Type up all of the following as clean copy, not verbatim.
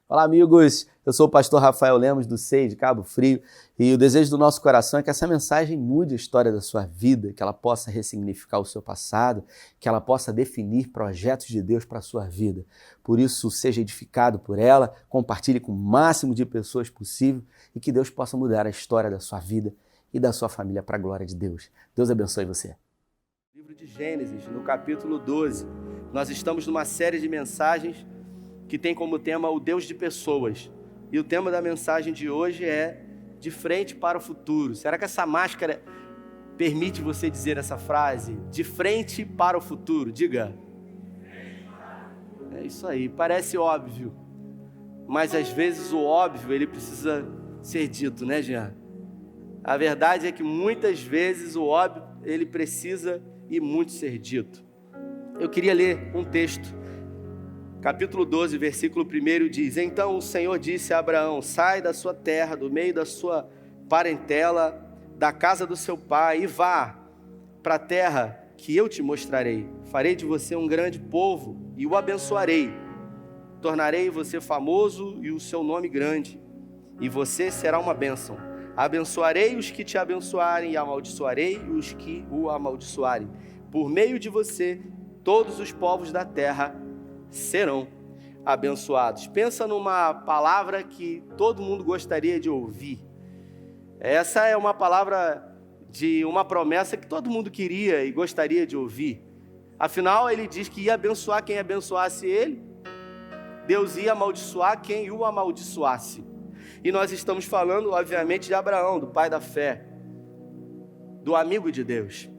Olá, amigos! Eu sou o pastor Rafael Lemos, do SEI de Cabo Frio, e o desejo do nosso coração é que essa mensagem mude a história da sua vida, que ela possa ressignificar o seu passado, que ela possa definir projetos de Deus para a sua vida. Por isso, seja edificado por ela, compartilhe com o máximo de pessoas possível e que Deus possa mudar a história da sua vida e da sua família para a glória de Deus. Deus abençoe você. Livro de Gênesis, no capítulo 12, nós estamos numa série de mensagens que tem como tema o Deus de pessoas. E o tema da mensagem de hoje é de frente para o futuro. Será que essa máscara permite você dizer essa frase? De frente para o futuro. Diga. É isso aí, parece óbvio. Mas às vezes o óbvio, ele precisa ser dito, né, Jean? A verdade é que muitas vezes o óbvio, ele precisa e muito ser dito. Eu queria ler um texto. Capítulo 12, versículo 1 diz: Então o Senhor disse a Abraão: sai da sua terra, do meio da sua parentela, da casa do seu pai, e vá para a terra que eu te mostrarei. Farei de você um grande povo e o abençoarei. Tornarei você famoso e o seu nome grande, e você será uma bênção. Abençoarei os que te abençoarem e amaldiçoarei os que o amaldiçoarem. Por meio de você, todos os povos da terra serão abençoados. Pensa numa palavra que todo mundo gostaria de ouvir. Essa é uma palavra de uma promessa que todo mundo queria e gostaria de ouvir. Afinal, ele diz que ia abençoar quem abençoasse ele. Deus ia amaldiçoar quem o amaldiçoasse. E nós estamos falando, obviamente, de Abraão, do pai da fé, do amigo de Deus.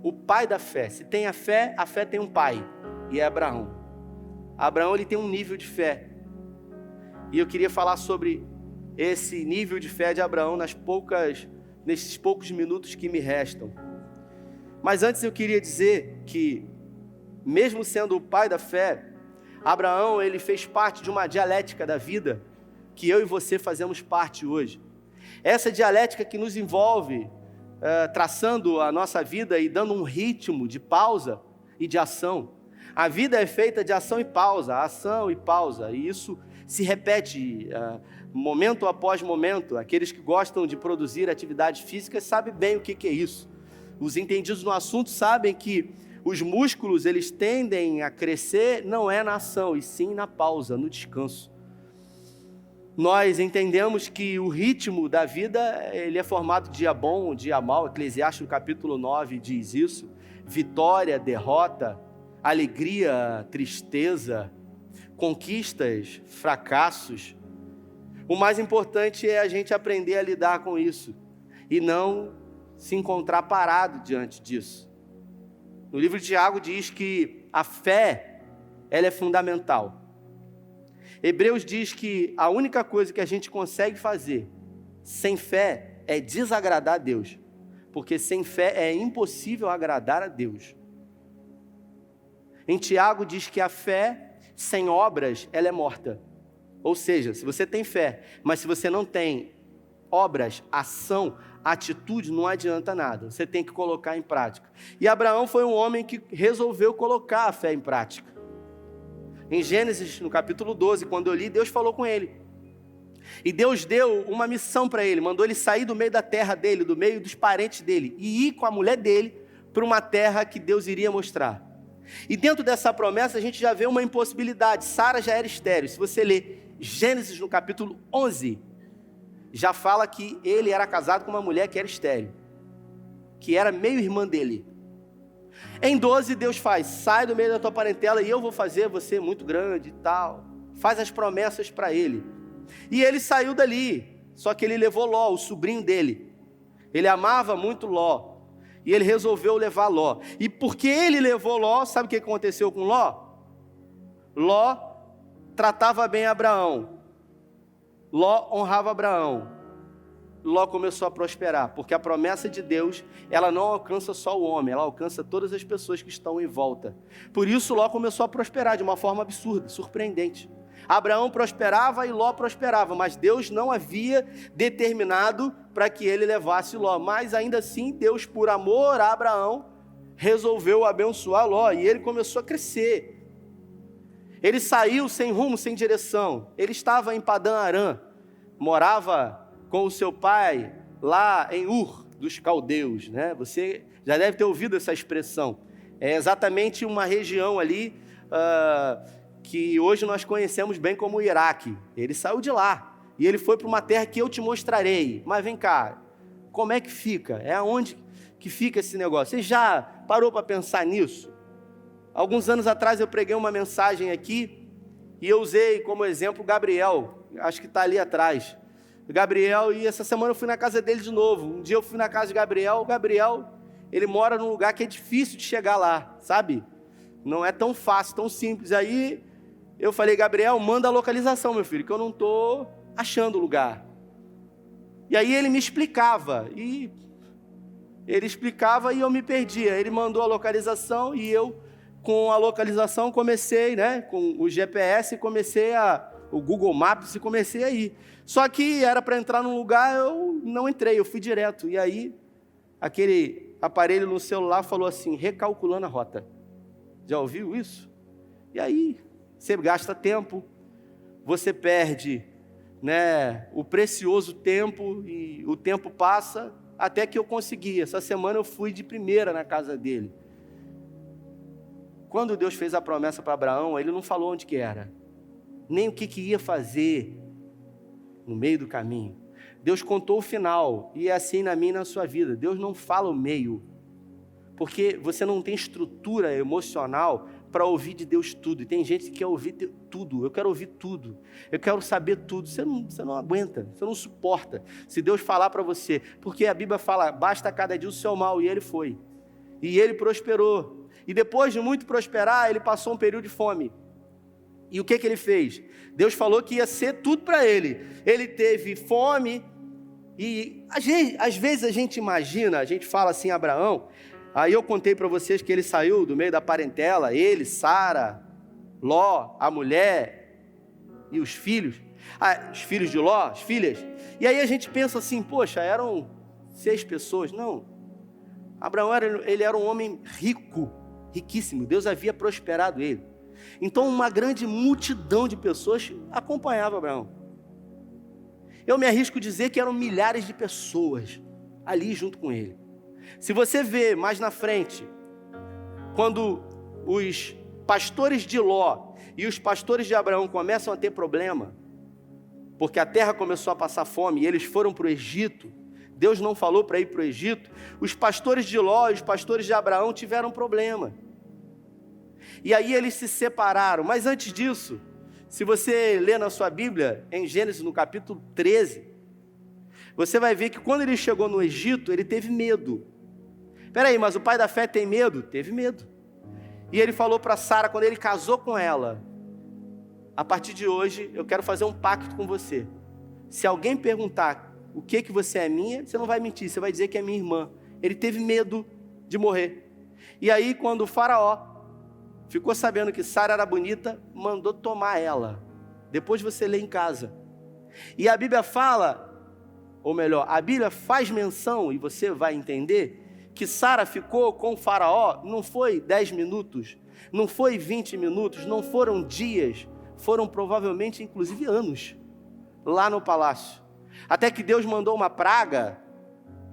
O pai da fé. Se tem a fé tem um pai, e é Abraão. Abraão, ele tem um nível de fé. E eu queria falar sobre esse nível de fé de Abraão nesses poucos minutos que me restam. Mas antes eu queria dizer que, mesmo sendo o pai da fé, Abraão, ele fez parte de uma dialética da vida que eu e você fazemos parte hoje. Essa dialética que nos envolve, traçando a nossa vida e dando um ritmo de pausa e de ação. A vida é feita de ação e pausa, e isso se repete momento após momento. Aqueles que gostam de produzir atividades físicas sabem bem o que é isso. Os entendidos no assunto sabem que os músculos, eles tendem a crescer, não é na ação, e sim na pausa, no descanso. Nós entendemos que o ritmo da vida, ele é formado de dia bom, dia mau. Eclesiastes, no capítulo 9, diz isso. Vitória, derrota, alegria, tristeza, conquistas, fracassos. O mais importante é a gente aprender a lidar com isso e não se encontrar parado diante disso. No livro de Tiago diz que a fé, ela é fundamental. Hebreus diz que a única coisa que a gente consegue fazer sem fé é desagradar a Deus, porque sem fé é impossível agradar a Deus. Em Tiago diz que a fé sem obras, ela é morta. Ou seja, se você tem fé, mas se você não tem obras, ação, atitude, não adianta nada. Você tem que colocar em prática. E Abraão foi um homem que resolveu colocar a fé em prática. Em Gênesis, no capítulo 12, quando eu li, Deus falou com ele. E Deus deu uma missão para ele, mandou ele sair do meio da terra dele, do meio dos parentes dele, e ir com a mulher dele para uma terra que Deus iria mostrar. E dentro dessa promessa a gente já vê uma impossibilidade. Sara já era estéril. Se você ler Gênesis no capítulo 11, já fala que ele era casado com uma mulher que era estéril, que era meio irmã dele. Em 12 Deus faz: sai do meio da tua parentela e eu vou fazer você muito grande e tal. Faz as promessas para ele. E ele saiu dali, só que ele levou Ló, o sobrinho dele. Ele amava muito Ló. E ele resolveu levar Ló. E porque ele levou Ló, sabe o que aconteceu com Ló? Ló tratava bem Abraão. Ló honrava Abraão. Ló começou a prosperar, porque a promessa de Deus, ela não alcança só o homem, ela alcança todas as pessoas que estão em volta. Por isso Ló começou a prosperar de uma forma absurda, surpreendente. Abraão prosperava e Ló prosperava, mas Deus não havia determinado para que ele levasse Ló. Mas ainda assim, Deus, por amor a Abraão, resolveu abençoar Ló, e ele começou a crescer. Ele saiu sem rumo, sem direção. Ele estava em Padã Arã, morava com o seu pai lá em Ur dos Caldeus, né? Você já deve ter ouvido essa expressão. É exatamente uma região ali que hoje nós conhecemos bem como o Iraque. Ele saiu de lá e ele foi para uma terra que eu te mostrarei. Mas vem cá, como é que fica? É aonde que fica esse negócio? Você já parou para pensar nisso? Alguns anos atrás eu preguei uma mensagem aqui e eu usei como exemplo Gabriel, acho que está ali atrás. Gabriel, e essa semana eu fui na casa dele de novo. Um dia eu fui na casa de Gabriel. O Gabriel, ele mora num lugar que é difícil de chegar lá, sabe? Não é tão fácil, tão simples. Aí eu falei, Gabriel, manda a localização, meu filho, que eu não estou achando o lugar. E aí ele me explicava, e eu me perdia. Ele mandou a localização e eu, com a localização, comecei, né, com o GPS, o Google Maps, e comecei a ir. Só que era para entrar num lugar, eu não entrei, eu fui direto. E aí, aquele aparelho no celular falou assim, recalculando a rota. Já ouviu isso? E aí, você gasta tempo, você perde, né, o precioso tempo, e o tempo passa, até que eu consegui. Essa semana eu fui de primeira na casa dele. Quando Deus fez a promessa para Abraão, ele não falou onde que era, nem o que ia fazer no meio do caminho. Deus contou o final, e é assim na minha e na sua vida. Deus não fala o meio, porque você não tem estrutura emocional para ouvir de Deus tudo. E tem gente que quer ouvir tudo. Eu quero ouvir tudo, eu quero saber tudo. Você não aguenta, você não suporta se Deus falar para você, porque a Bíblia fala, basta cada dia o seu mal, e ele foi, e ele prosperou. E depois de muito prosperar, ele passou um período de fome. E o que ele fez? Deus falou que ia ser tudo para ele. Ele teve fome. E às vezes a gente imagina, a gente fala assim, Abraão. Aí eu contei para vocês que ele saiu do meio da parentela. Ele, Sara, Ló, a mulher e os filhos. Os filhos de Ló, as filhas. E aí a gente pensa assim, poxa, eram 6 pessoas. Não. Abraão ele era um homem rico, riquíssimo. Deus havia prosperado ele. Então uma grande multidão de pessoas acompanhava Abraão. Eu me arrisco a dizer que eram milhares de pessoas ali junto com ele. Se você vê mais na frente, quando os pastores de Ló e os pastores de Abraão começam a ter problema, porque a terra começou a passar fome e eles foram para o Egito, Deus não falou para ir para o Egito, os pastores de Ló e os pastores de Abraão tiveram problema. E aí eles se separaram. Mas antes disso, se você ler na sua Bíblia, em Gênesis, no capítulo 13, você vai ver que quando ele chegou no Egito, ele teve medo. Peraí, mas o pai da fé tem medo? Teve medo. E ele falou para Sara, quando ele casou com ela, a partir de hoje, eu quero fazer um pacto com você. Se alguém perguntar o que você é minha, você não vai mentir, você vai dizer que é minha irmã. Ele teve medo de morrer. E aí, quando o faraó ficou sabendo que Sara era bonita, mandou tomar ela. Depois você lê em casa. E a Bíblia fala, ou melhor, a Bíblia faz menção, e você vai entender, que Sara ficou com o faraó, não foi 10 minutos, não foi 20 minutos, não foram dias, foram provavelmente, inclusive, anos, lá no palácio. Até que Deus mandou uma praga,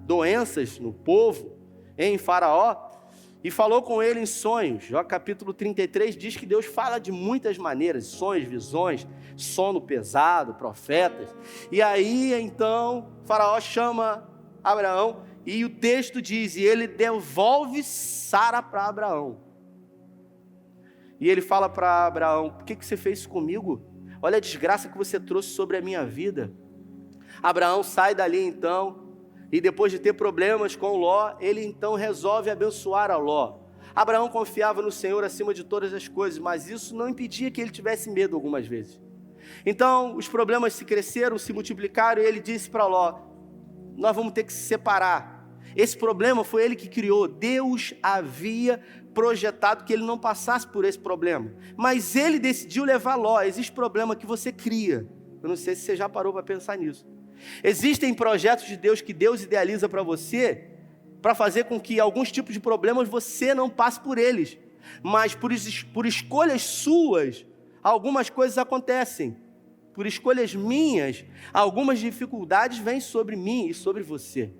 doenças no povo, em faraó, e falou com ele em sonhos. Jó capítulo 33 diz que Deus fala de muitas maneiras, sonhos, visões, sono pesado, profetas. E aí então faraó chama Abraão e o texto diz, e ele devolve Sara para Abraão. E ele fala para Abraão, por que você fez isso comigo? Olha a desgraça que você trouxe sobre a minha vida. Abraão sai dali então, e depois de ter problemas com Ló, ele então resolve abençoar a Ló. Abraão confiava no Senhor acima de todas as coisas, mas isso não impedia que ele tivesse medo algumas vezes. Então, os problemas se cresceram, se multiplicaram, e ele disse para Ló, nós vamos ter que se separar. Esse problema foi ele que criou. Deus havia projetado que ele não passasse por esse problema. Mas ele decidiu levar Ló. Existe problema que você cria. Eu não sei se você já parou para pensar nisso. Existem projetos de Deus que Deus idealiza para você, para fazer com que alguns tipos de problemas você não passe por eles. Mas por escolhas suas, algumas coisas acontecem. Por escolhas minhas, algumas dificuldades vêm sobre mim e sobre você.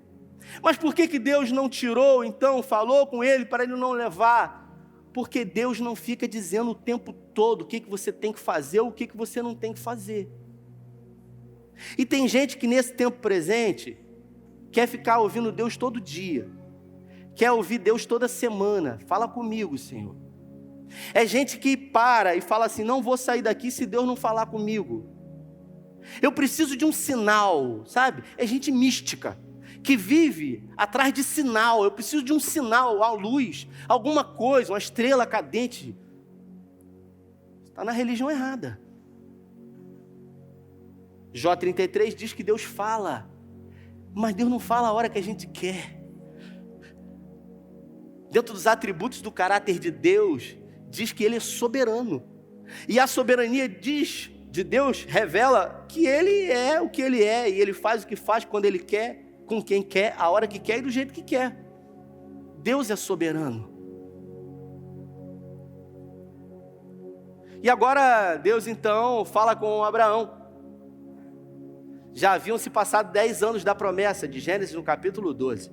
Mas por que Deus não tirou, então, falou com ele para ele não levar? Porque Deus não fica dizendo o tempo todo o que você tem que fazer ou o que você não tem que fazer. E tem gente que nesse tempo presente quer ficar ouvindo Deus todo dia, quer ouvir Deus toda semana. Fala comigo, Senhor. É gente que para e fala assim, não vou sair daqui se Deus não falar comigo. Eu preciso de um sinal, sabe? É gente mística, que vive atrás de sinal. Eu preciso de um sinal, a luz, alguma coisa, uma estrela cadente. Está na religião errada. Jó 33 diz que Deus fala, mas Deus não fala a hora que a gente quer. Dentro dos atributos do caráter de Deus, diz que Ele é soberano. E a soberania de Deus revela que Ele é o que Ele é, e Ele faz o que faz quando Ele quer, com quem quer, a hora que quer e do jeito que quer. Deus é soberano. E agora Deus então fala com Abraão. Já haviam se passado 10 anos da promessa de Gênesis no capítulo 12.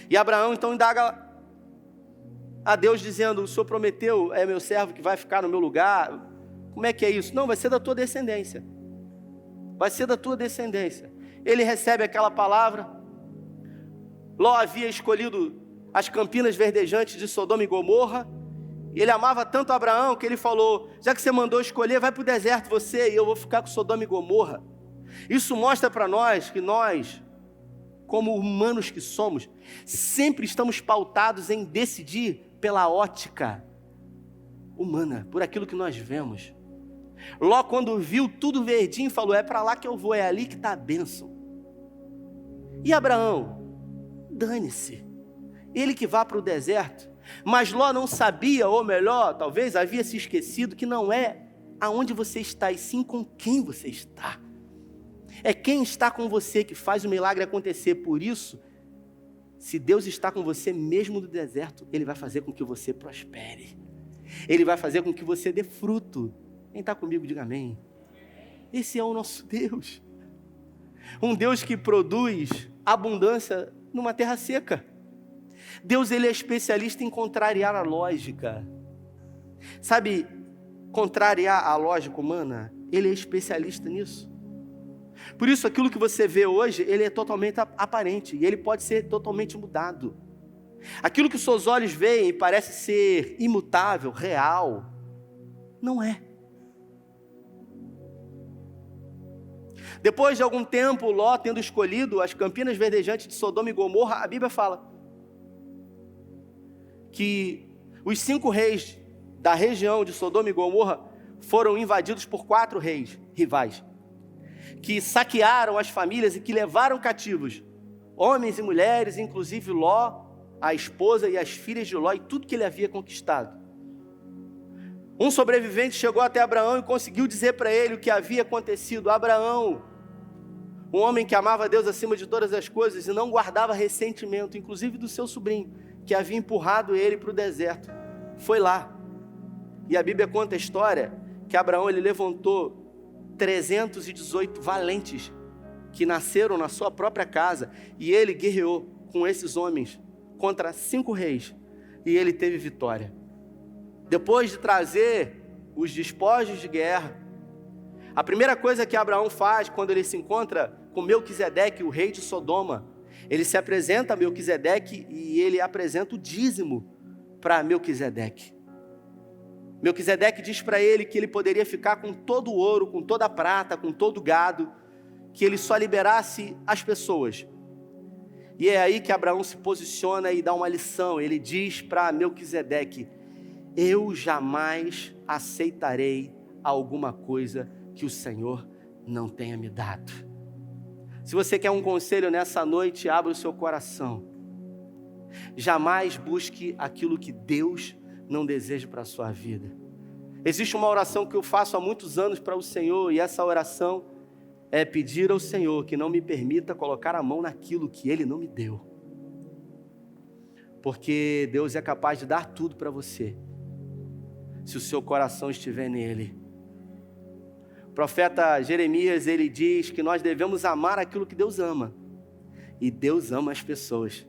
E Abraão então indaga a Deus dizendo, o Senhor prometeu, é meu servo que vai ficar no meu lugar. Como é que é isso? Não, vai ser da tua descendência. Vai ser da tua descendência. Ele recebe aquela palavra. Ló havia escolhido as campinas verdejantes de Sodoma e Gomorra. Ele amava tanto Abraão que ele falou, já que você mandou escolher, vai para o deserto você e eu vou ficar com Sodoma e Gomorra. Isso mostra para nós que nós, como humanos que somos, sempre estamos pautados em decidir pela ótica humana, por aquilo que nós vemos. Ló, quando viu tudo verdinho, falou, é para lá que eu vou, é ali que está a bênção. E Abraão, dane-se, ele que vá para o deserto. Mas Ló não sabia, ou melhor, talvez havia se esquecido, que não é aonde você está, e sim com quem você está. É quem está com você que faz o milagre acontecer. Por isso, se Deus está com você mesmo no deserto, Ele vai fazer com que você prospere. Ele vai fazer com que você dê fruto. Quem está comigo, diga amém. Esse é o nosso Deus. Um Deus que produz abundância numa terra seca. Deus, Ele é especialista em contrariar a lógica. Sabe, contrariar a lógica humana? Ele é especialista nisso. Por isso, aquilo que você vê hoje, ele é totalmente aparente. E ele pode ser totalmente mudado. Aquilo que os seus olhos veem parece ser imutável, real. Não é. Depois de algum tempo, Ló tendo escolhido as campinas verdejantes de Sodoma e Gomorra, a Bíblia fala que os 5 reis da região de Sodoma e Gomorra foram invadidos por 4 reis rivais, que saquearam as famílias e que levaram cativos homens e mulheres, inclusive Ló, a esposa e as filhas de Ló e tudo que ele havia conquistado. Um sobrevivente chegou até Abraão e conseguiu dizer para ele o que havia acontecido. Abraão, um homem que amava Deus acima de todas as coisas e não guardava ressentimento, inclusive do seu sobrinho, que havia empurrado ele para o deserto, foi lá. E a Bíblia conta a história que Abraão, ele levantou 318 valentes que nasceram na sua própria casa, e ele guerreou com esses homens contra 5 reis, e ele teve vitória. Depois de trazer os despojos de guerra, a primeira coisa que Abraão faz quando ele se encontra com Melquisedeque, o rei de Sodoma, ele se apresenta a Melquisedeque e ele apresenta o dízimo para Melquisedeque. Melquisedeque diz para ele que ele poderia ficar com todo o ouro, com toda a prata, com todo o gado, que ele só liberasse as pessoas. E é aí que Abraão se posiciona e dá uma lição. Ele diz para Melquisedeque, eu jamais aceitarei alguma coisa que o Senhor não tenha me dado. Se você quer um conselho nessa noite, abra o seu coração. Jamais busque aquilo que Deus não deseja para a sua vida. Existe uma oração que eu faço há muitos anos para o Senhor, e essa oração é pedir ao Senhor que não me permita colocar a mão naquilo que Ele não me deu. Porque Deus é capaz de dar tudo para você. se o seu coração estiver nele. O profeta Jeremias, ele diz que nós devemos amar aquilo que Deus ama. E Deus ama as pessoas.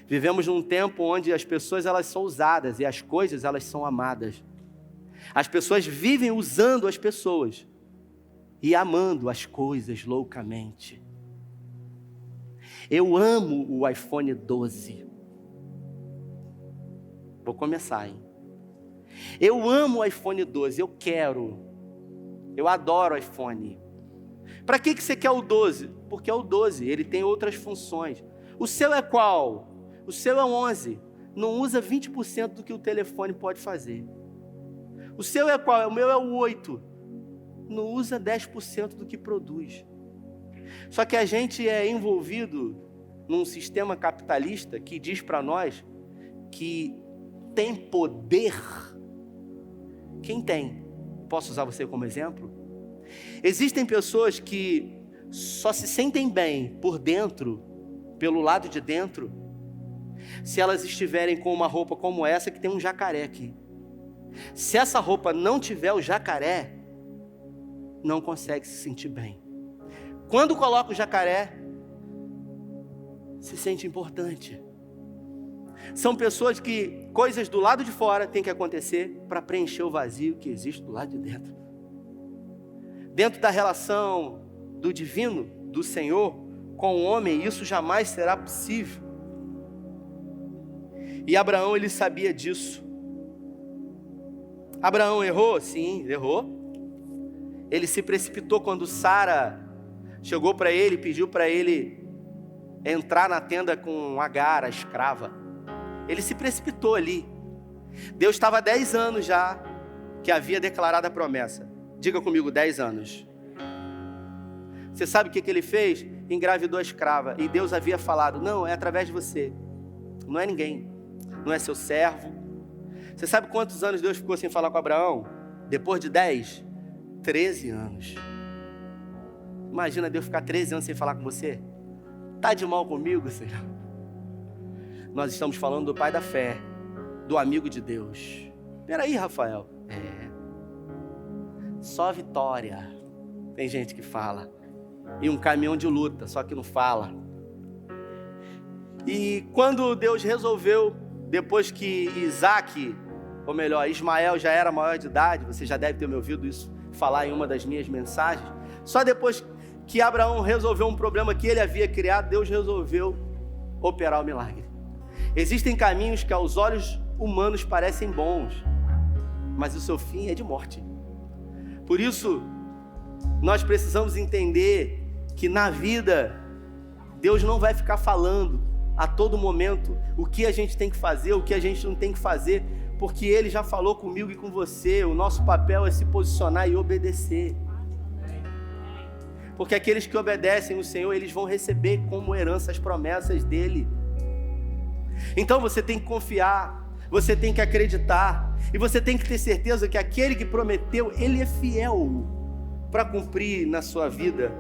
Vivemos num tempo onde as pessoas elas são usadas e as coisas elas são amadas. As pessoas vivem usando as pessoas e amando as coisas loucamente. Eu amo o iPhone 12. Vou começar, hein? Eu amo o iPhone 12, eu quero. Eu adoro o iPhone. Para que você quer o 12? Porque é o 12, ele tem outras funções. O seu é qual? O seu é 11. Não usa 20% do que o telefone pode fazer. O seu é qual? O meu é o 8. Não usa 10% do que produz. Só que a gente é envolvido num sistema capitalista que diz para nós que tem poder quem tem. Posso usar você como exemplo? Existem pessoas que só se sentem bem por dentro, pelo lado de dentro, se elas estiverem com uma roupa como essa que tem um jacaré aqui. Se essa roupa não tiver o jacaré, não consegue se sentir bem. Quando coloca o jacaré, se sente importante. São pessoas que coisas do lado de fora têm que acontecer para preencher o vazio que existe do lado de dentro. Dentro da relação do divino, do Senhor, com o homem, isso jamais será possível. E Abraão, ele sabia disso. Abraão errou? Sim, errou. Ele se precipitou quando Sara chegou para ele e pediu para ele entrar na tenda com Agar, a escrava. Ele se precipitou ali. Deus estava há 10 anos já que havia declarado a promessa. Diga comigo, 10 anos. Você sabe o que ele fez? Engravidou a escrava. E Deus havia falado, não, é através de você. Não é ninguém. Não é seu servo. Você sabe quantos anos Deus ficou sem falar com Abraão? Depois de 10? 13 anos. Imagina Deus ficar 13 anos sem falar com você. Tá de mal comigo, Senhor? Nós estamos falando do pai da fé, do amigo de Deus. Peraí, Rafael. Só vitória. Tem gente que fala. E um caminhão de luta, só que não fala. E quando Deus resolveu, depois que Ismael já era maior de idade, você já deve ter me ouvido isso falar em uma das minhas mensagens, só depois que Abraão resolveu um problema que ele havia criado, Deus resolveu operar o milagre. Existem caminhos que aos olhos humanos parecem bons, mas o seu fim é de morte. Por isso, nós precisamos entender que na vida, Deus não vai ficar falando a todo momento o que a gente tem que fazer, o que a gente não tem que fazer, porque Ele já falou comigo e com você. O nosso papel é se posicionar e obedecer. Porque aqueles que obedecem o Senhor, eles vão receber como herança as promessas dEle. Então você tem que confiar, você tem que acreditar, e você tem que ter certeza que aquele que prometeu, Ele é fiel para cumprir na sua vida.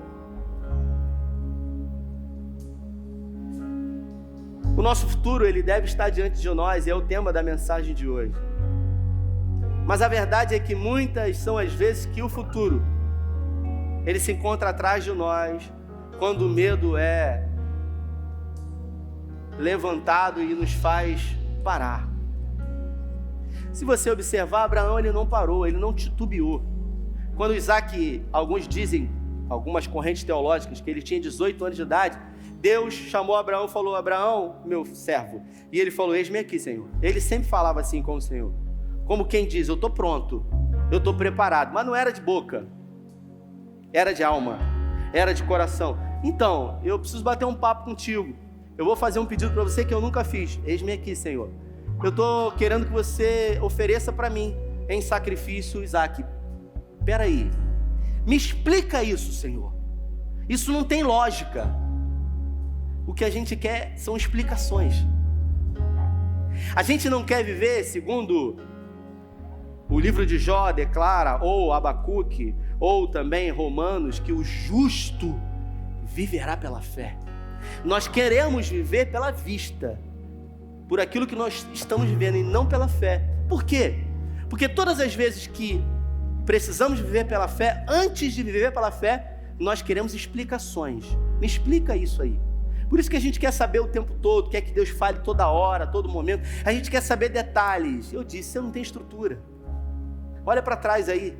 O nosso futuro, ele deve estar diante de nós, e é o tema da mensagem de hoje. Mas a verdade é que muitas são as vezes que o futuro, ele se encontra atrás de nós, quando o medo é levantado e nos faz parar. Se você observar, Abraão, ele não parou, ele não titubeou. Quando Isaac, alguns dizem, algumas correntes teológicas, que ele tinha 18 anos de idade, Deus chamou Abraão e falou, Abraão, meu servo. E ele falou, eis-me aqui, Senhor. Ele sempre falava assim com o Senhor. Como quem diz, eu estou pronto, eu estou preparado. Mas não era de boca, era de alma, era de coração. Então, eu preciso bater um papo contigo. Eu vou fazer um pedido para você que eu nunca fiz. Eis-me aqui, Senhor. Eu estou querendo que você ofereça para mim em sacrifício Isaac. Espera aí. Me explica isso, Senhor. Isso não tem lógica. O que a gente quer são explicações. A gente não quer viver segundo o livro de Jó declara, ou Abacuque, ou também Romanos, que o justo viverá pela fé. Nós queremos viver pela vista, por aquilo que nós estamos vivendo e não pela fé. Por quê? Porque todas as vezes que precisamos viver pela fé, antes de viver pela fé, nós queremos explicações. Me explica isso aí. Por isso que a gente quer saber o tempo todo, quer que Deus fale toda hora, todo momento. A gente quer saber detalhes. Eu disse, você não tem estrutura. Olha para trás aí.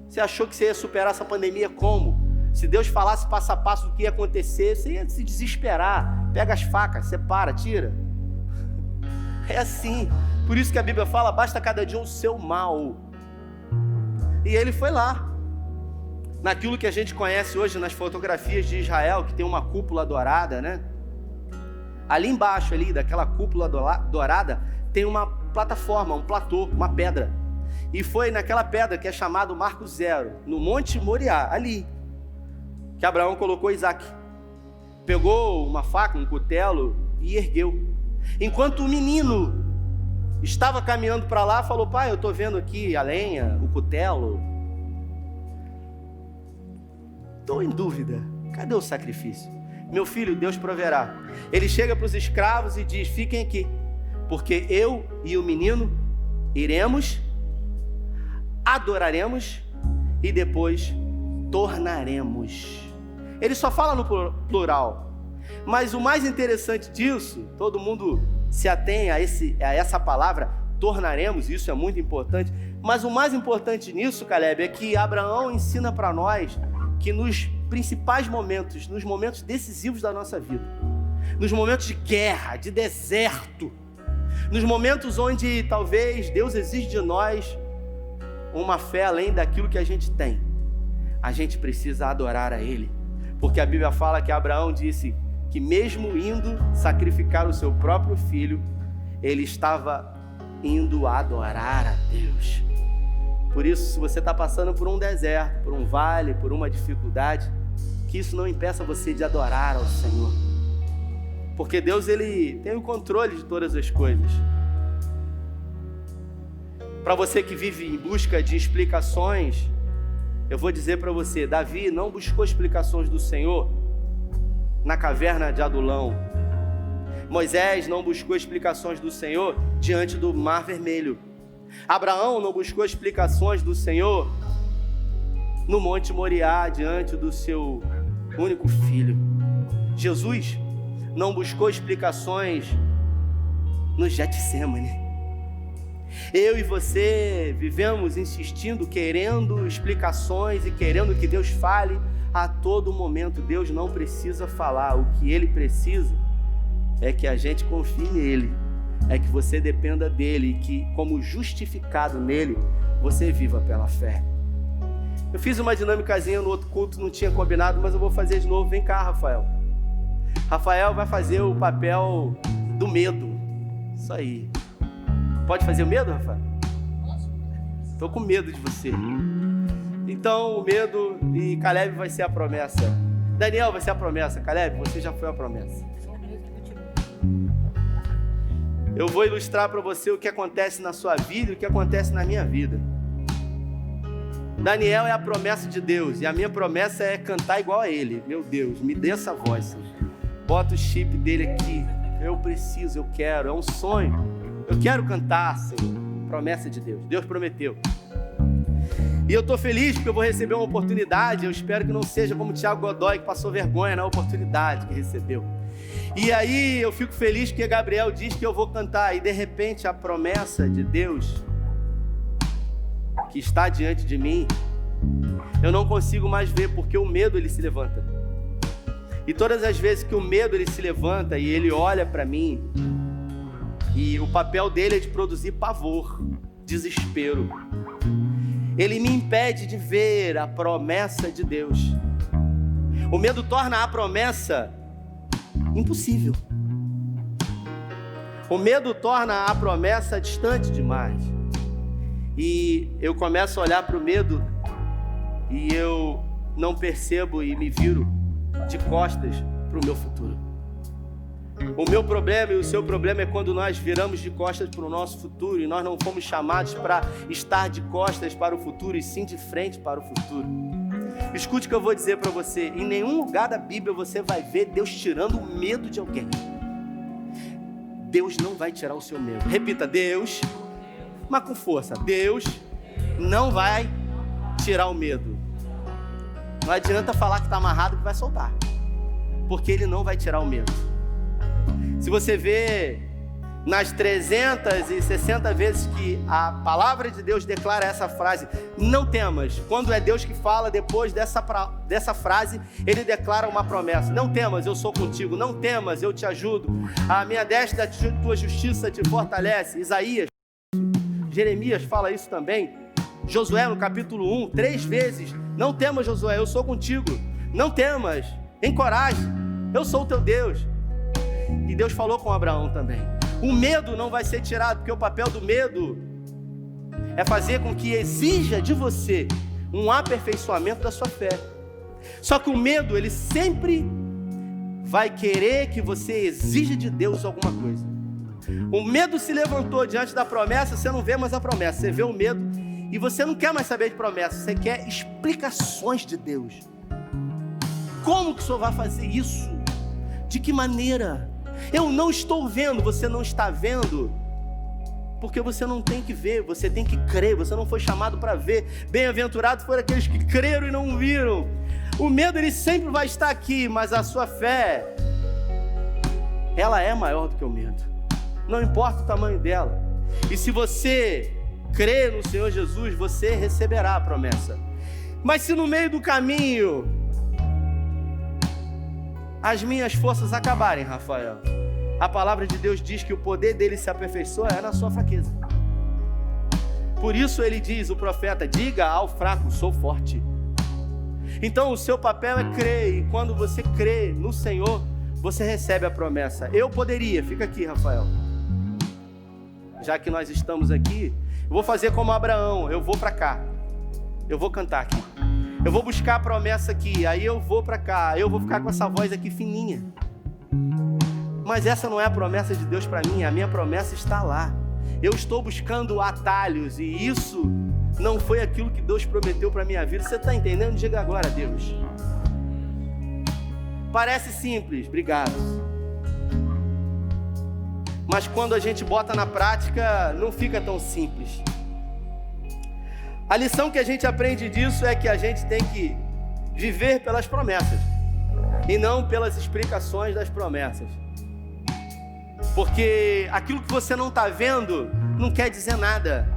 Você achou que você ia superar essa pandemia como? Se Deus falasse passo a passo do que ia acontecer, você ia se desesperar. Pega as facas, separa, tira. É assim. Por isso que a Bíblia fala, basta cada dia o seu mal. E ele foi lá. Naquilo que a gente conhece hoje nas fotografias de Israel, que tem uma cúpula dourada, né? Ali embaixo, ali, daquela cúpula dourada, tem uma plataforma, um platô, uma pedra. E foi naquela pedra que é chamado Marco Zero, no Monte Moriá, ali, que Abraão colocou Isaac. Pegou uma faca, um cutelo e ergueu. Enquanto o menino estava caminhando para lá, falou, pai, eu estou vendo aqui a lenha, o cutelo. Estou em dúvida, cadê o sacrifício? Meu filho, Deus proverá. Ele chega para os escravos e diz, fiquem aqui, porque eu e o menino iremos, adoraremos e depois tornaremos. Ele só fala no plural, mas o mais interessante disso, todo mundo se atém a essa palavra, tornaremos, isso é muito importante, mas o mais importante nisso, Caleb, é que Abraão ensina para nós que nos principais momentos, nos momentos decisivos da nossa vida, nos momentos de guerra, de deserto, nos momentos onde talvez Deus exige de nós uma fé além daquilo que a gente tem, a gente precisa adorar a Ele, porque a Bíblia fala que Abraão disse que mesmo indo sacrificar o seu próprio filho, ele estava indo adorar a Deus. Por isso, se você está passando por um deserto, por um vale, por uma dificuldade, que isso não impeça você de adorar ao Senhor. Porque Deus, Ele tem o controle de todas as coisas. Para você que vive em busca de explicações, eu vou dizer para você, Davi não buscou explicações do Senhor na caverna de Adulão. Moisés não buscou explicações do Senhor diante do Mar Vermelho. Abraão não buscou explicações do Senhor no Monte Moriá, diante do seu único filho. Jesus não buscou explicações no Getsemane. Eu e você vivemos insistindo, querendo explicações e querendo que Deus fale a todo momento. Deus não precisa falar, o que Ele precisa é que a gente confie nele, é que você dependa dele e que, como justificado nele, você viva pela fé. Eu fiz uma dinâmicazinha no outro culto, não tinha combinado, mas eu vou fazer de novo. Vem cá, Rafael. Rafael vai fazer o papel do medo. Isso aí. Pode fazer o medo, Rafael? Estou com medo de você. Então, o medo, e Caleb vai ser a promessa. Daniel vai ser a promessa. Caleb, você já foi a promessa. Eu vou ilustrar para você o que acontece na sua vida e o que acontece na minha vida. Daniel é a promessa de Deus, e a minha promessa é cantar igual a ele. Meu Deus, me dê essa voz, Senhor. Bota o chip dele aqui. Eu preciso, eu quero, é um sonho. Eu quero cantar, Senhor. Promessa de Deus. Deus prometeu. E eu estou feliz porque eu vou receber uma oportunidade. Eu espero que não seja como o Thiago Godoy, que passou vergonha na oportunidade que recebeu. E aí eu fico feliz porque Gabriel diz que eu vou cantar. E de repente a promessa de Deus que está diante de mim, eu não consigo mais ver, porque o medo ele se levanta. E todas as vezes que o medo ele se levanta e ele olha para mim, e o papel dele é de produzir pavor, desespero, ele me impede de ver a promessa de Deus. O medo torna a promessa impossível. O medo torna a promessa distante demais. E eu começo a olhar para o medo e eu não percebo e me viro de costas para o meu futuro. O meu problema e o seu problema é quando nós viramos de costas para o nosso futuro e nós não fomos chamados para estar de costas para o futuro e sim de frente para o futuro. Escute o que eu vou dizer para você. Em nenhum lugar da Bíblia você vai ver Deus tirando o medo de alguém. Deus não vai tirar o seu medo. Repita, Deus mas com força. Deus não vai tirar o medo. Não adianta falar que está amarrado que vai soltar, porque Ele não vai tirar o medo. Se você vê nas 360 vezes que a palavra de Deus declara essa frase, não temas, quando é Deus que fala, depois dessa frase, Ele declara uma promessa: não temas, eu sou contigo. Não temas, eu te ajudo. A minha destra, a tua justiça te fortalece. Isaías, Jeremias fala isso também. Josué no capítulo 1, 3 vezes: não temas, Josué, eu sou contigo. Não temas, encoraje, eu sou o teu Deus. E Deus falou com Abraão também. O medo não vai ser tirado, porque o papel do medo é fazer com que exija de você um aperfeiçoamento da sua fé. Só que o medo, ele sempre vai querer que você exija de Deus alguma coisa. O medo se levantou diante da promessa, você não vê mais a promessa, você vê o medo e você não quer mais saber de promessa, você quer explicações de Deus. Como que o Senhor vai fazer isso? De que maneira? Eu não estou vendo, você não está vendo, porque você não tem que ver, você tem que crer, você não foi chamado para ver. Bem-aventurados foram aqueles que creram e não viram. O medo, ele sempre vai estar aqui, mas a sua fé, ela é maior do que o medo, não importa o tamanho dela. E se você crê no Senhor Jesus, você receberá a promessa. Mas se no meio do caminho as minhas forças acabarem, Rafael, a palavra de Deus diz que o poder dele se aperfeiçoa na sua fraqueza. Por isso ele diz, o profeta: diga ao fraco, sou forte. Então o seu papel é crer, e quando você crê no Senhor, você recebe a promessa. Eu poderia, fica aqui, Rafael, já que nós estamos aqui, eu vou fazer como Abraão, eu vou para cá, eu vou cantar aqui, eu vou buscar a promessa aqui, aí eu vou para cá, eu vou ficar com essa voz aqui fininha. Mas essa não é a promessa de Deus para mim, a minha promessa está lá. Eu estou buscando atalhos e isso não foi aquilo que Deus prometeu para a minha vida. Você está entendendo? Diga agora a Deus. Parece simples, obrigado. Mas quando a gente bota na prática, não fica tão simples. A lição que a gente aprende disso é que a gente tem que viver pelas promessas e não pelas explicações das promessas. Porque aquilo que você não está vendo não quer dizer nada.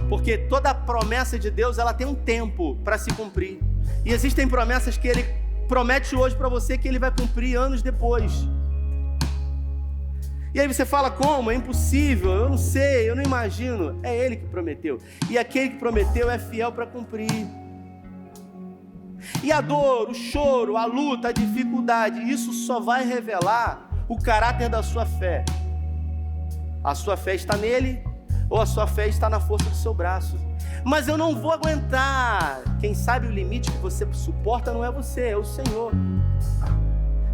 Porque toda promessa de Deus, ela tem um tempo para se cumprir. E existem promessas que Ele promete hoje para você que Ele vai cumprir anos depois. E aí você fala: como? É impossível, eu não sei, eu não imagino. É Ele que prometeu. E aquele que prometeu é fiel para cumprir. E a dor, o choro, a luta, a dificuldade, isso só vai revelar o caráter da sua fé. A sua fé está nele ou a sua fé está na força do seu braço. Mas eu não vou aguentar. Quem sabe o limite que você suporta não é você, é o Senhor.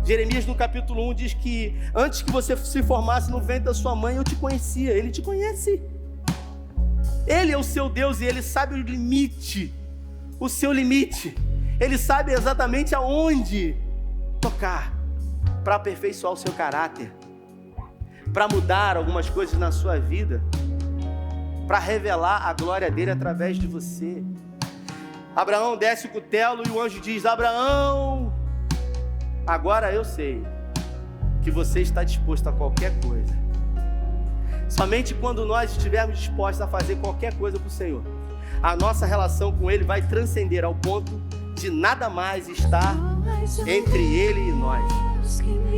Jeremias no capítulo 1 diz que antes que você se formasse no ventre da sua mãe, eu te conhecia. Ele te conhece. Ele é o seu Deus e Ele sabe o limite, o seu limite. Ele sabe exatamente aonde tocar para aperfeiçoar o seu caráter, para mudar algumas coisas na sua vida, para revelar a glória dele através de você. Abraão desce o cutelo e o anjo diz: Abraão, agora eu sei que você está disposto a qualquer coisa. Somente quando nós estivermos dispostos a fazer qualquer coisa para o Senhor, a nossa relação com Ele vai transcender ao ponto de nada mais estar entre Ele e nós.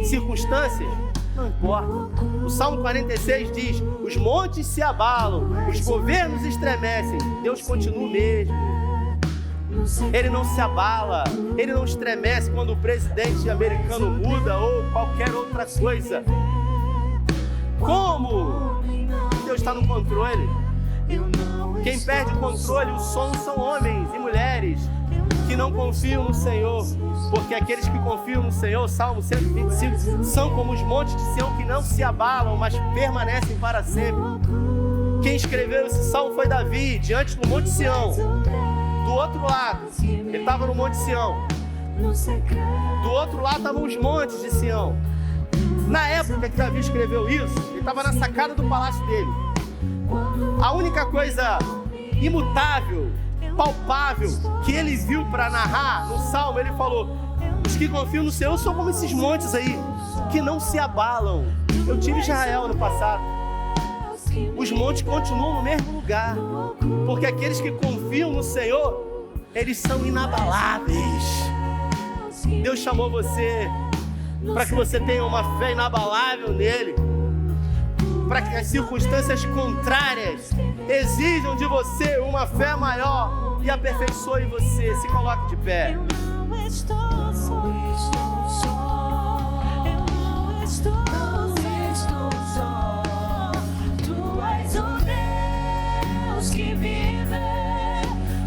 Circunstâncias não importam. O Salmo 46 diz: os montes se abalam, os governos estremecem, Deus continua o mesmo. Ele não se abala, Ele não estremece quando o presidente americano muda ou qualquer outra coisa. Como? Deus está no controle. Quem perde o controle, o som, são homens e mulheres que não confiam no Senhor, porque aqueles que confiam no Senhor, Salmo 125, são como os montes de Sião que não se abalam, mas permanecem para sempre. Quem escreveu esse salmo foi Davi, diante do Monte Sião. Do outro lado, ele estava no Monte Sião. Do outro lado estavam os montes de Sião. Na época que Davi escreveu isso, ele estava na sacada do palácio dele. A única coisa imutável, palpável, que ele viu para narrar no Salmo, ele falou: os que confiam no Senhor são como esses montes aí, que não se abalam. Eu tive Israel no passado. Os montes continuam no mesmo lugar, porque aqueles que confiam no Senhor, eles são inabaláveis. Deus chamou você para que você tenha uma fé inabalável nele, para que as circunstâncias contrárias exijam de você uma fé maior e aperfeiçoe você. Se coloque de pé. Eu não estou só, eu não estou só. Tu és o Deus que vive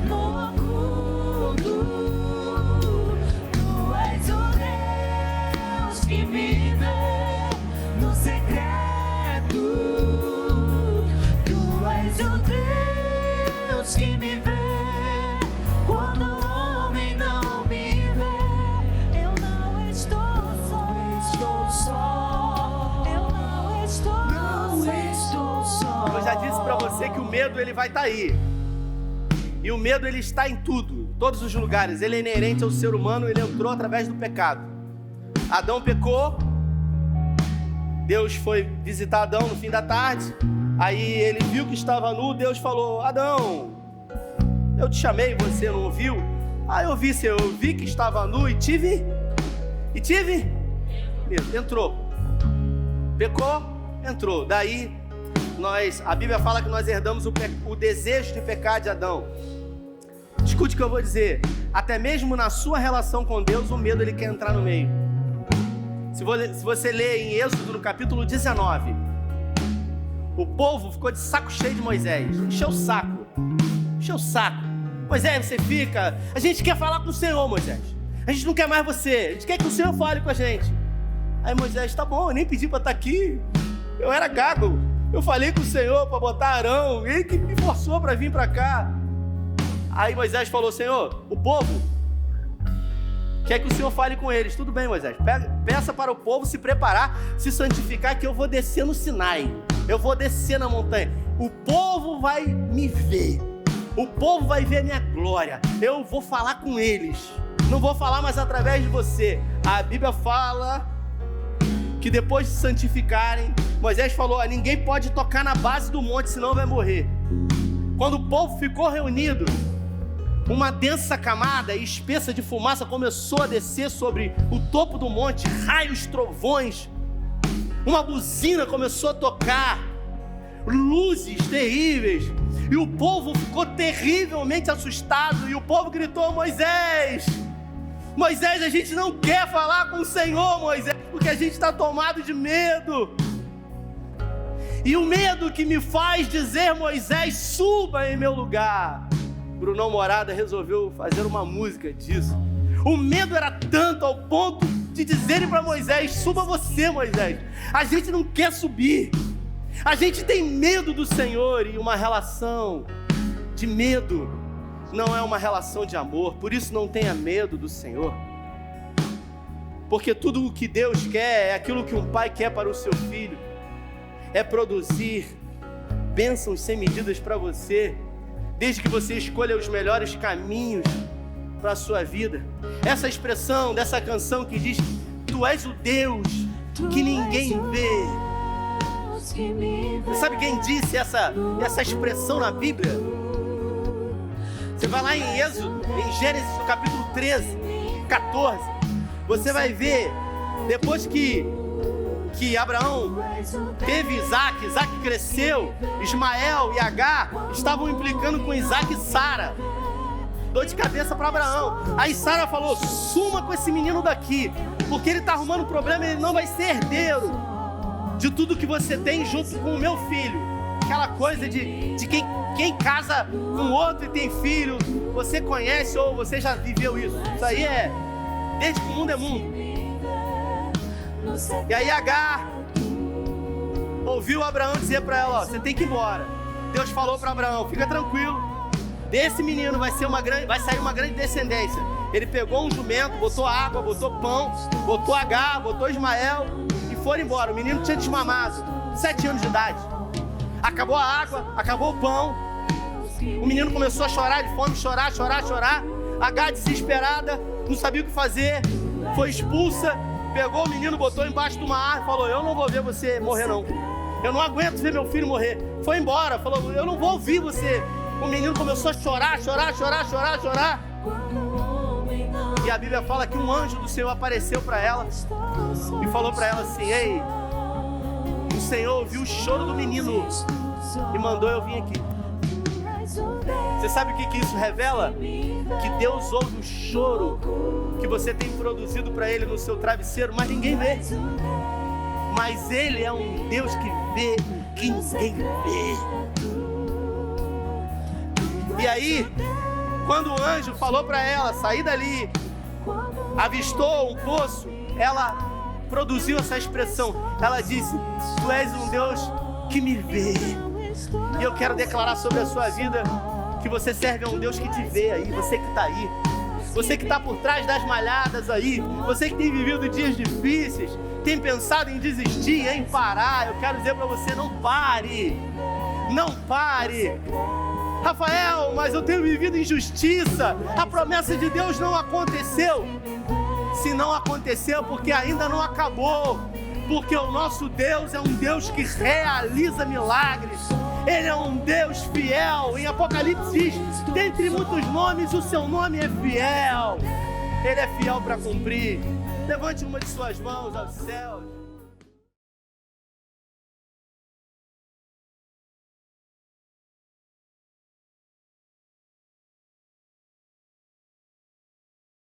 no oculto. Tu és o Deus que vive no secreto. Tu és o Deus que me vê quando o homem não me vê. Eu não estou só, eu não estou só. Eu já disse para você que o medo ele vai estar aí. E o medo ele está em tudo, em todos os lugares. Ele é inerente ao ser humano, ele entrou através do pecado. Adão pecou. Deus foi visitar Adão no fim da tarde. Aí ele viu que estava nu. Deus falou: Adão, eu te chamei, você não ouviu? Ah, eu vi, Senhor, eu vi que estava nu e tive medo. Entrou. Pecou, entrou. Daí a Bíblia fala que nós herdamos o desejo de pecar de Adão. Escute o que eu vou dizer. Até mesmo na sua relação com Deus, o medo ele quer entrar no meio. Se você ler em Êxodo, no capítulo 19, o povo ficou de saco cheio de Moisés. Encheu o saco. Moisés, você fica... A gente quer falar com o Senhor, Moisés. A gente não quer mais você. A gente quer que o Senhor fale com a gente. Aí Moisés: tá bom, eu nem pedi para estar aqui. Eu era gago. Eu falei com o Senhor para botar Arão. Ele que me forçou para vir para cá. Aí Moisés falou: Senhor, o povo quer que o Senhor fale com eles. Tudo bem, Moisés. Peça para o povo se preparar, se santificar, que eu vou descer no Sinai. Eu vou descer na montanha. O povo vai me ver. O povo vai ver a minha glória. Eu vou falar com eles. Não vou falar mais através de você. A Bíblia fala que depois de santificarem, Moisés falou: ninguém pode tocar na base do monte, senão vai morrer. Quando o povo ficou reunido, uma densa camada espessa de fumaça começou a descer sobre o topo do monte, raios, trovões, uma buzina começou a tocar, luzes terríveis, e o povo ficou terrivelmente assustado, e o povo gritou: Moisés, a gente não quer falar com o Senhor, Moisés, porque a gente está tomado de medo. E o medo que me faz dizer: Moisés, suba em meu lugar. Brunão Morada resolveu fazer uma música disso. O medo era tanto ao ponto de dizerem para Moisés: suba você, Moisés. A gente não quer subir. A gente tem medo do Senhor. E uma relação de medo não é uma relação de amor. Por isso não tenha medo do Senhor. Porque tudo o que Deus quer é aquilo que um pai quer para o seu filho. É produzir bênçãos sem medidas para você, desde que você escolha os melhores caminhos para a sua vida. Essa expressão dessa canção que diz: tu és o Deus que ninguém vê. Você sabe quem disse essa expressão na Bíblia? Você vai lá em Gênesis, no capítulo 13, 14. Você vai ver, depois que Abraão teve Isaac cresceu, Ismael e Agar estavam implicando com Isaac e Sara. Dor de cabeça para Abraão. Aí Sara falou: suma com esse menino daqui, porque ele está arrumando problema, ele não vai ser herdeiro de tudo que você tem junto com o meu filho. Aquela coisa de quem casa com outro e tem filho. Você conhece ou você já viveu isso? Isso aí é desde que o mundo é mundo. E aí Agar ouviu Abraão dizer para ela: ó, você tem que ir embora. Deus falou para Abraão: fica tranquilo, desse menino vai sair uma grande descendência. Ele pegou um jumento, botou água, botou pão, botou Agar, botou Ismael e foram embora. O menino tinha desmamado, 7 anos de idade. acabou a água, acabou o pão. O menino começou a chorar de fome, chorar. Agar, desesperada, não sabia o que fazer, foi expulsa, pegou o menino, botou embaixo de uma árvore, falou: eu não vou ver você morrer não, eu não aguento ver meu filho morrer. Foi embora, falou: eu não vou ouvir você. O menino começou a chorar. E a Bíblia fala que um anjo do Senhor apareceu para ela e falou para ela assim: ei, o Senhor ouviu o choro do menino e mandou eu vir aqui. Você sabe o que isso revela? Que Deus ouve o choro que você tem produzido para Ele no seu travesseiro, mas ninguém vê. Mas Ele é um Deus que vê o que ninguém vê. E aí, quando o anjo falou para ela sair dali, avistou um poço, ela produziu essa expressão. Ela disse: tu és um Deus que me vê. E eu quero declarar sobre a sua vida que você serve a um Deus que te vê aí, você que está aí, você que está por trás das malhadas aí, você que tem vivido dias difíceis, tem pensado em desistir, em parar. Eu quero dizer para você: não pare, não pare. Rafael, mas eu tenho vivido injustiça, a promessa de Deus não aconteceu. Se não aconteceu, porque ainda não acabou, porque o nosso Deus é um Deus que realiza milagres. Ele é um Deus fiel. Em Apocalipse diz: dentre muitos nomes, o seu nome é fiel. Ele é fiel para cumprir. Levante uma de suas mãos aos céus.